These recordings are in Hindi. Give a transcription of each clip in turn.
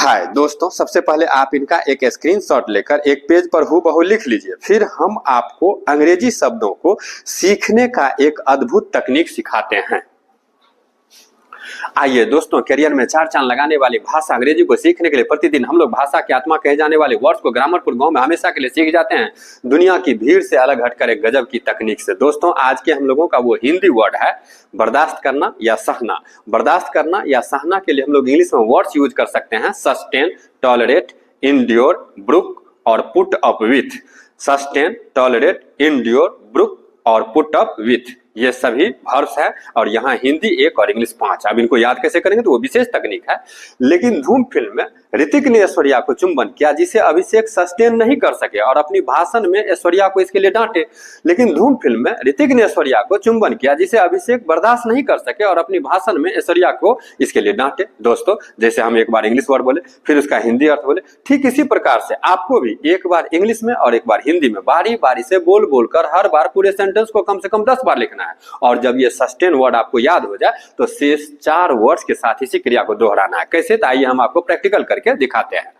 हाय दोस्तों, सबसे पहले आप इनका एक स्क्रीनशॉट लेकर एक पेज पर हूबहू लिख लीजिए। फिर हम आपको अंग्रेजी शब्दों को सीखने का एक अद्भुत तकनीक सिखाते हैं। आइए दोस्तों, करियर में चार चांद लगाने वाली भाषा अंग्रेजी को सीखने के लिए प्रतिदिन हम लोग भाषा की आत्मा कहे जाने वाले वर्ड्स को ग्रामरपुर गांव में हमेशा के लिए सीख जाते हैं, दुनिया की भीड़ से अलग हटकर एक गजब की तकनीक से। दोस्तों, आज के हम लोगों का वो हिंदी वर्ड है बर्दाश्त करना या सहना। बर्दाश्त करना या सहना के लिए हम लोग इंग्लिश में वर्ड्स यूज कर सकते हैं सस्टेन, टॉलरेट, इंड्योर, ब्रुक और put up with. Sustain, tolerate, endure, brook और पुट अप विथ, ये सभी वर्ब्स है और यहाँ हिंदी 1 और इंग्लिश 5। अब इनको याद कैसे करेंगे तो वो विशेष तकनीक है। लेकिन धूम फिल्म में ऋतिक ने ऐश्वर्या को चुंबन किया जिसे अभिषेक सस्टेन नहीं कर सके और अपनी भाषण में ऐश्वर्या को इसके लिए डांटे। लेकिन धूम फिल्म में ऋतिक ने ऐश्वर्या को चुंबन किया जिसे अभिषेक बर्दाश्त नहीं कर सके और अपनी भाषण में ऐश्वर्या को इसके लिए डांटे। दोस्तों, जैसे हम एक बार इंग्लिश वर्ड बोले फिर उसका हिंदी अर्थ बोले, ठीक इसी प्रकार से आपको भी एक बार इंग्लिश में और एक बार हिंदी में बारी बारी से बोल बोलकर हर बार पूरे सेंटेंस को कम से कम 10 बार लिखना है। और जब ये सस्टेन वर्ड आपको याद हो जाए तो शेष 4 वर्ड्स के साथ इसी क्रिया को दोहराना है। कैसे? तो आइए हम आपको प्रैक्टिकल करके दिखाते हैं।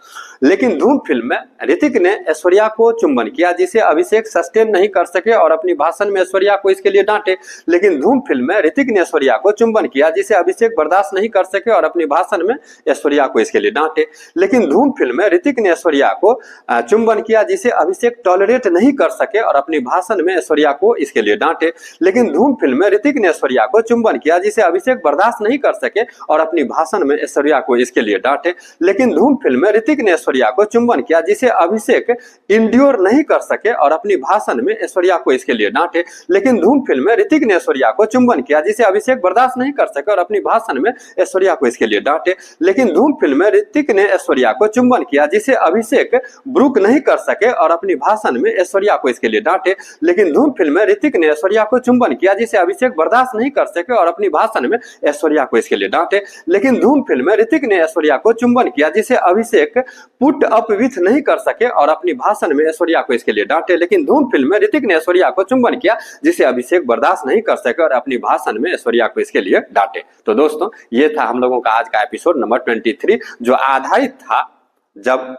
लेकिन धूम फिल्म में ऋतिक ने ऐश्वर्या को चुंबन किया जिसे अभिषेक सस्टेन नहीं कर सके और अपनी भाषण में ऐश्वर्या को इसके लिए डांटे। लेकिन धूम फिल्म में ऋतिक ने ऐश्वर्या को चुंबन किया जिसे अभिषेक बर्दाश्त नहीं कर सके और अपनी भाषण में ऐश्वर्या को इसके लिए डांटे। लेकिन धूम फिल्म में ऋतिक ने ऐश्वर्या को चुंबन किया जिसे अभिषेक टॉलरेट नहीं कर सके और अपनी भाषण में ऐश्वर्या को इसके लिए डांटे। लेकिन धूम फिल्म में ऋतिक ने ऐश्वर्या को चुंबन किया जिसे अभिषेक बर्दाश्त नहीं कर सके और अपनी भाषण में ऐश्वर्या को इसके लिए डांटे। लेकिन धूम फिल्म में ऋतिक ने ऐश्वर्या को चुंबन किया जिसे अभिषेक इंड्योर नहीं कर सके और अपनी भाषण में ऐश्वर्या को इसके लिए डांटे। लेकिन धूम फिल्म में ऋतिक ने ऐश्वर्या को चुंबन किया जिसे अभिषेक बर्दाश्त नहीं कर सके और अपनी भाषण में ऐश्वर्या को इसके लिए डांटे। लेकिन धूम फिल्म में ऋतिक ने ऐश्वर्या को चुंबन किया जिसे अभिषेक ब्रुक नहीं कर सके और अपनी भाषण में ऐश्वर्या को इसके लिए डांटे। लेकिन धूम फिल्म में ऋतिक ने ऐश्वर्या को चुंबन किया जिसे अभिषेक बर्दाश्त नहीं कर सके और अपनी भाषण में ऐश्वर्या को इसके लिए डांटे। लेकिन धूम फिल्म में ऋतिक ने ऐश्वर्या को चुंबन किया जिसे अभिषेक पुट अप विथ नहीं कर सके और अपनी भाषण में ऐश्वर्या को इसके लिए डांटे। लेकिन धूम फिल्म में ऋतिक ने ऐश्वर्या को चुंबन किया जिसे अभिषेक बर्दाश्त नहीं कर सके और अपनी भाषण में ऐश्वर्या को इसके लिए डांटे। तो दोस्तों, ये था हम लोगों का आज का एपिसोड नंबर 23 जो आधारित था जब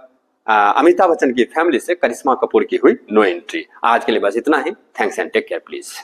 अमिताभ बच्चन की फैमिली से करिश्मा कपूर की हुई नो एंट्री। आज के लिए बस इतना ही। Thanks and take care please.